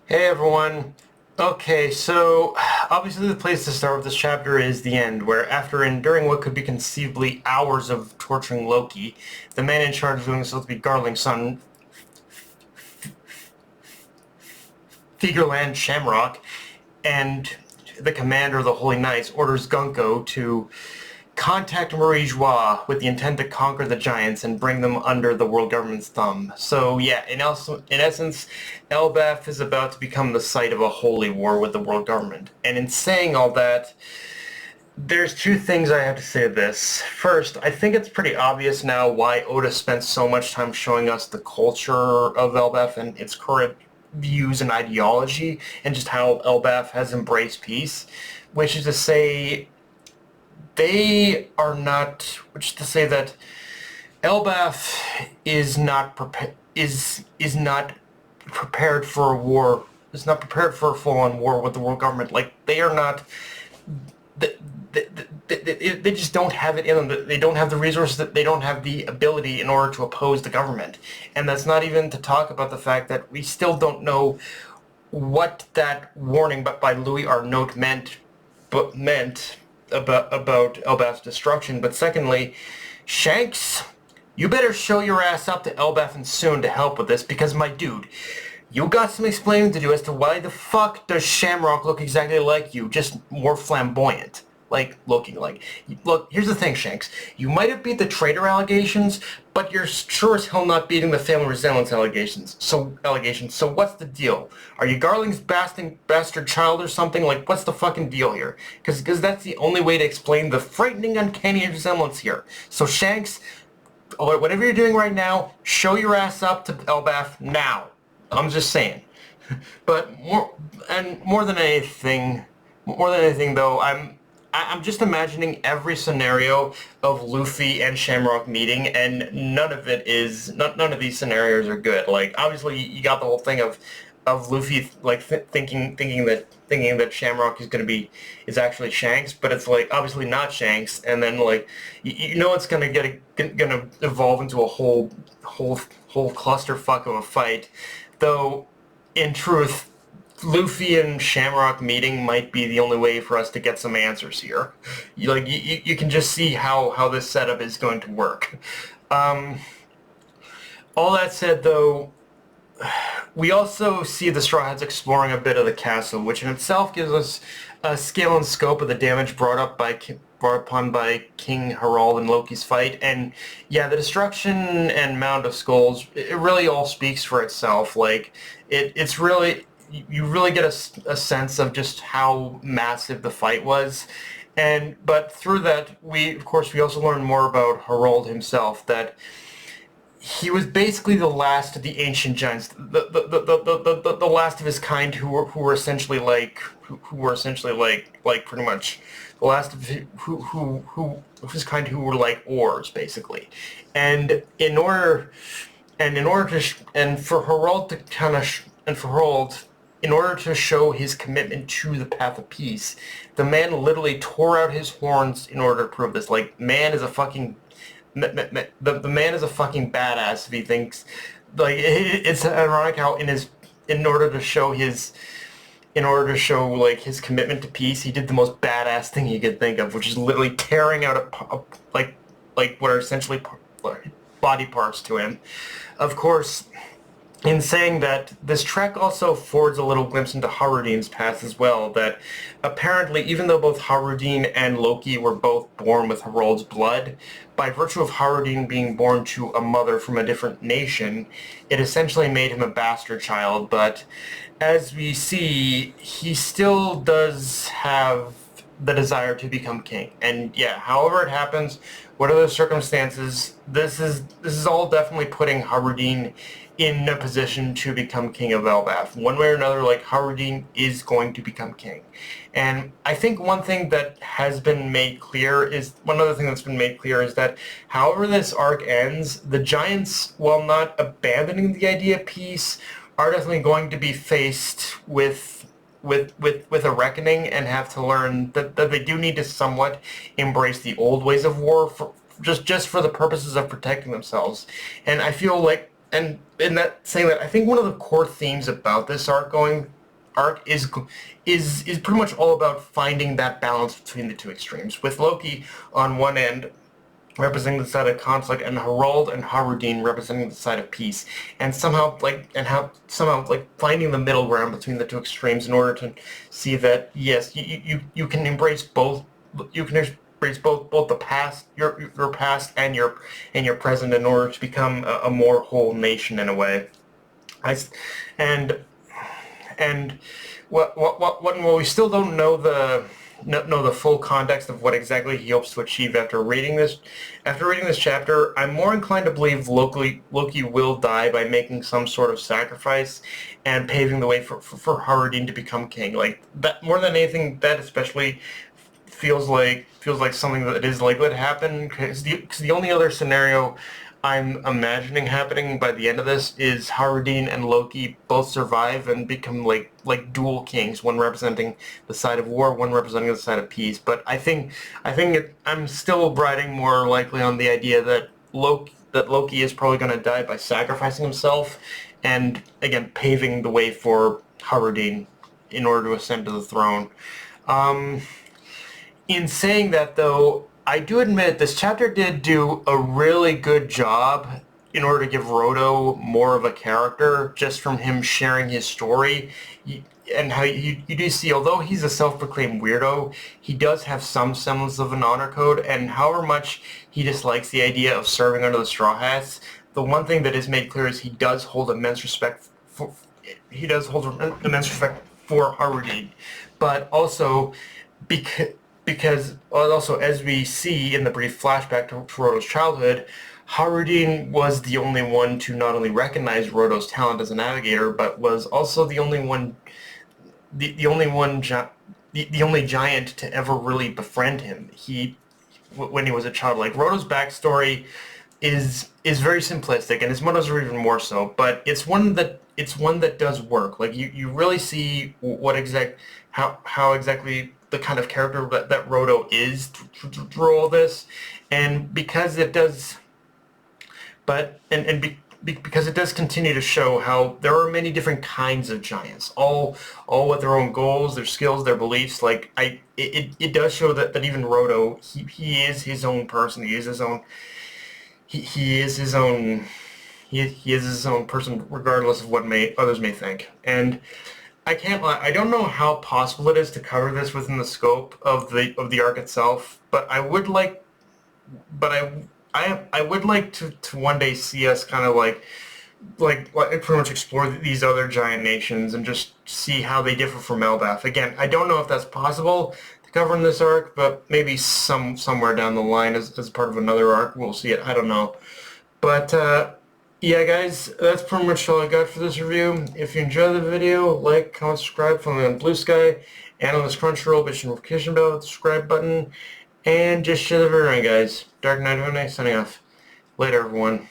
Hey everyone. Okay, so obviously the place to start with this chapter is the end, where after enduring what could be conceivably hours of torturing Loki, the man in charge of doing this will be Garling's son, Figerland Shamrock, and the commander of the Holy Knights orders Gunko to contact Marie Joie with the intent to conquer the giants and bring them under the world government's thumb. So yeah, in essence, Elbaf is about to become the site of a holy war with the world government. And in saying all that, there's two things I have to say to this. First, I think it's pretty obvious now why Oda spent so much time showing us the culture of Elbaf and its current views and ideology, and just how Elbaf has embraced peace, which is to say they are not, which is to say that Elbaf is not is not prepared for a war. Is not prepared for a full-on war with the world government. Like they are not. They, they just don't have it in them. They don't have the resources. That they don't have the ability in order to oppose the government. And that's not even to talk about the fact that we still don't know what that warning by Louis Arnault meant about Elbaf's destruction. But secondly, Shanks, you better show your ass up to Elbaf and soon to help with this, because my dude, you got some explaining to do as to why the fuck does Shamrock look exactly like you, just more flamboyant. Like, looking like. Look, here's the thing, Shanks. You might have beat the traitor allegations, but you're sure as hell not beating the family resemblance allegations. So what's the deal? Are you Garling's bastard child or something? Like, what's the fucking deal here? Because that's the only way to explain the frightening uncanny resemblance here. So Shanks, whatever you're doing right now, show your ass up to Elbaf now. I'm just saying. But more than anything though, I'm just imagining every scenario of Luffy and Shamrock meeting, and none of these scenarios are good. Like obviously you got the whole thing of Luffy like thinking that Shamrock is actually Shanks, but it's like obviously not Shanks, and then like you know it's gonna gonna evolve into a whole clusterfuck of a fight, though in truth Luffy and Shamrock meeting might be the only way for us to get some answers here. You can just see how this setup is going to work. Um, all that said, though, we also see the Straw Hats exploring a bit of the castle, which in itself gives us a scale and scope of the damage brought upon by King Harald and Loki's fight. And yeah, the destruction and mound of skulls, it really all speaks for itself. Like it's really, you really get a sense of just how massive the fight was. But through that, we also learn more about Harald himself, that he was basically the last of the ancient giants, the last of his kind who were essentially like pretty much the last of who of his kind who were like oars basically, and in order and for Harald to kind of and for Harald in order to show his commitment to the path of peace, the man literally tore out his horns in order to prove this. Like, man is a fucking the man is a fucking badass if he thinks like it's ironic how in order to show like his commitment to peace, he did the most badass thing you could think of, which is literally tearing out like what are essentially body parts to him. Of course, in saying that, this trek also affords a little glimpse into Harudin's past as well, that apparently even though both Harudin and Loki were both born with Harald's blood, by virtue of Harudin being born to a mother from a different nation, it essentially made him a bastard child. But as we see, he still does have the desire to become king. And yeah, however it happens, what are the circumstances, this is all definitely putting Harudin in a position to become king of Elbaf. One way or another, like, Harudin is going to become king. And I think one other thing that's been made clear is that however this arc ends, the Giants, while not abandoning the idea of peace, are definitely going to be faced with a reckoning and have to learn that they do need to somewhat embrace the old ways of war just for the purposes of protecting themselves. And I feel like, and in that saying that, I think one of the core themes about this arc arc is pretty much all about finding that balance between the two extremes, with Loki on one end representing the side of conflict, and Harold and Harudin representing the side of peace, and somehow finding the middle ground between the two extremes in order to see that yes, you can embrace both. You can embrace both the past, your past, and your present in order to become a more whole nation in a way. And what we still don't know the full context of what exactly he hopes to achieve after reading this chapter. I'm more inclined to believe Loki will die by making some sort of sacrifice and paving the way for Harudin to become king. Like that, more than anything, that especially feels like something that is likely to happen, because the only other scenario I'm imagining happening by the end of this is Harudin and Loki both survive and become like dual kings, one representing the side of war, one representing the side of peace. But I'm still riding more likely on the idea that Loki is probably going to die by sacrificing himself, and again paving the way for Harudin in order to ascend to the throne. In saying that, though, I do admit this chapter did do a really good job in order to give Roto more of a character, just from him sharing his story. And how you do see, although he's a self-proclaimed weirdo, he does have some semblance of an honor code, and however much he dislikes the idea of serving under the Straw Hats, the one thing that is made clear is he does hold immense respect for Harudin, but also because also, as we see in the brief flashback to Roto's childhood, Harudin was the only one to not only recognize Roto's talent as a navigator, but was also the only giant to ever really befriend him. When he was a child, like Roto's backstory is very simplistic, and his motives are even more so. But it's one that does work. Like you really see how exactly the kind of character that Roto is through all this, and because it does, because it does continue to show how there are many different kinds of giants, all with their own goals, their skills, their beliefs. Like it does show that even Roto, he is his own person. He is his own. He is his own. He is his own person, regardless of what others may think. And I can't lie, I don't know how possible it is to cover this within the scope of the arc itself, but I would like to one day see us kind of like pretty much explore these other giant nations and just see how they differ from Elbaf. Again, I don't know if that's possible to cover in this arc, but maybe somewhere down the line as part of another arc we'll see it. I don't know. But yeah, guys, that's pretty much all I got for this review. If you enjoyed the video, like, comment, subscribe, follow me on Blue Sky, and on this Crunchyroll, push the notification bell with the subscribe button, and just share the video around, guys. Dark Knight of Night signing off. Later, everyone.